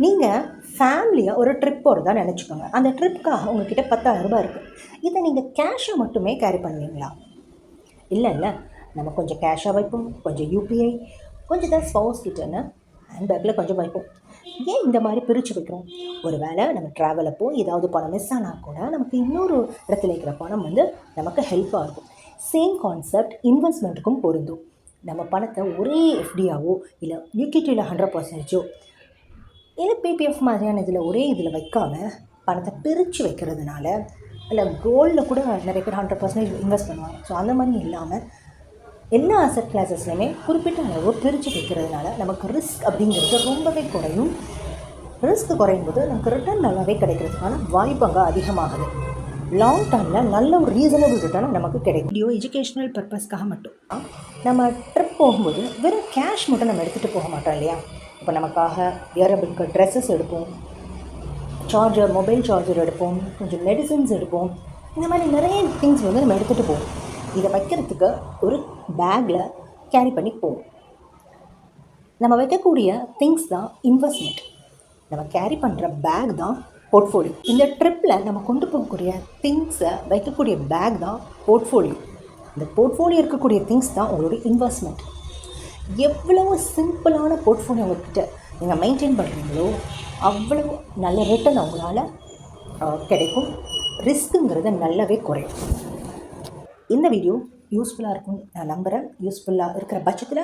நீங்கள் ஃபேமிலியாக ஒரு ட்ரிப் போகிறதா நினச்சிக்கோங்க. அந்த ட்ரிப்புக்காக உங்ககிட்ட 10,000 இருக்குது. இதை நீங்கள் கேஷை மட்டுமே கேரி பண்ணுவீங்களா? இல்லை நம்ம கொஞ்சம் கேஷாக வைப்போம், கொஞ்சம் யூபிஐ, கொஞ்சம் தான் ஸ்பவுஸ் கிட்டன்னு ஹேண்ட்பேக்கில் கொஞ்சம் வைப்போம். ஏன் இந்த மாதிரி பிரித்து வைக்கிறோம்? ஒரு வேளை நம்ம ட்ராவல் அப்போ ஏதாவது பணம் மிஸ் ஆனால் கூட நமக்கு இன்னொரு இடத்துல இருக்கிற பணம் நமக்கு ஹெல்ப்பாக இருக்கும். சேம் கான்செப்ட் இன்வெஸ்ட்மெண்ட்டுக்கும் பொருந்தும். நம்ம பணத்தை ஒரே எஃப்டியாவோ இல்லை யூகிடியில் 100%ஓ இல்லை பிபிஎஃப் மாதிரியான இதில் ஒரே இதில் வைக்காமல் பணத்தை பிரித்து வைக்கிறதுனால, இல்லை கோல்டில் கூட நிறைய பேர் 100% இன்வெஸ்ட் பண்ணுவாங்க. ஸோ அந்த மாதிரி இல்லாமல் எல்லா அசட் கிளாஸஸ்லையுமே குறிப்பிட்ட அளவு பிரித்து வைக்கிறதுனால நமக்கு ரிஸ்க் அப்படிங்கிறது ரொம்பவே குறையும். ரிஸ்க் குறையும் போது நமக்கு ரிட்டர்ன் நல்லாவே கிடைக்கிறதுக்கான வாய்ப்பு அங்கே அதிகமாகுது. லாங் டர்மில் நல்ல ஒரு ரீசனபிள் ரிட்டர்ன் நமக்கு கிடைக்கும். வீடியோ எஜுகேஷ்னல் பர்பஸ்க்காக மட்டும் நம்ம ட்ரிப் போகும்போது வெறும் கேஷ் மட்டும் நம்ம எடுத்துகிட்டு போக மாட்டோம் இல்லையா? இப்போ நமக்காக வியரபிள்க்கு ட்ரெஸ்ஸஸ் எடுப்போம், சார்ஜர், மொபைல் சார்ஜர் எடுப்போம், கொஞ்சம் மெடிசன்ஸ் எடுப்போம். இந்த மாதிரி நிறைய திங்ஸ் நம்ம எடுத்துகிட்டு போவோம். இதை வைக்கிறதுக்கு ஒரு பேக்கில் கேரி பண்ணி போவோம். நம்ம வைக்கக்கூடிய திங்ஸ் தான் இன்வெஸ்ட்மெண்ட். நம்ம கேரி பண்ணுற பேக் தான் போர்ட்ஃபோலியோ. இந்த ட்ரிப்பில் நம்ம கொண்டு போகக்கூடிய திங்ஸை வைக்கக்கூடிய பேக் தான் போர்ட்ஃபோலியோ. இந்த போர்ட்ஃபோலியோ இருக்கக்கூடிய திங்ஸ் தான் உங்களுடைய இன்வெஸ்ட்மெண்ட். எவ்வளவு சிம்பிளான போர்ட்ஃபோலியோ உங்கள்கிட்ட நீங்கள் மெயின்டைன் பண்ணுறீங்களோ அவ்வளவு நல்ல ரிட்டர்ன் அவங்களால கிடைக்கும். ரிஸ்க்குங்கிறது நல்லாவே குறையும். இந்த வீடியோ யூஸ்ஃபுல்லாக இருக்கும் நான் நம்புகிறேன். யூஸ்ஃபுல்லாக இருக்கிற பட்சத்தில்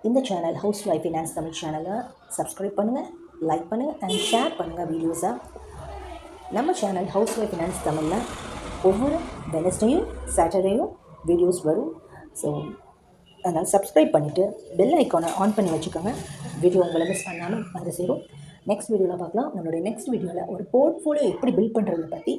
இந்த channel house wife finance Tamil சேனலை சப்ஸ்கிரைப் பண்ணுங்கள், லைக் பண்ணுங்கள் அண்ட் ஷேர் பண்ணுங்கள் வீடியோஸை. நம்ம சேனல் ஹவுஸ் வைஃப் ஃபினான்ஸ் தமிழில் ஒவ்வொரு வெனஸ்டேயும் சாட்டர்டேயும் வீடியோஸ் வரும். ஸோ அதனால் சப்ஸ்கிரைப் பண்ணிவிட்டு பெல் ஐக்கானை ஆன் பண்ணி வச்சுக்கோங்க. வீடியோ உங்களை மிஸ் பண்ணாலும் வந்து சேரும். நெக்ஸ்ட் வீடியோவில் பார்க்கலாம். நம்மளுடைய நெக்ஸ்ட் வீடியோவில் ஒரு போர்ட்ஃபோலியோ எப்படி பில்ட் பண்ணுறதை பற்றி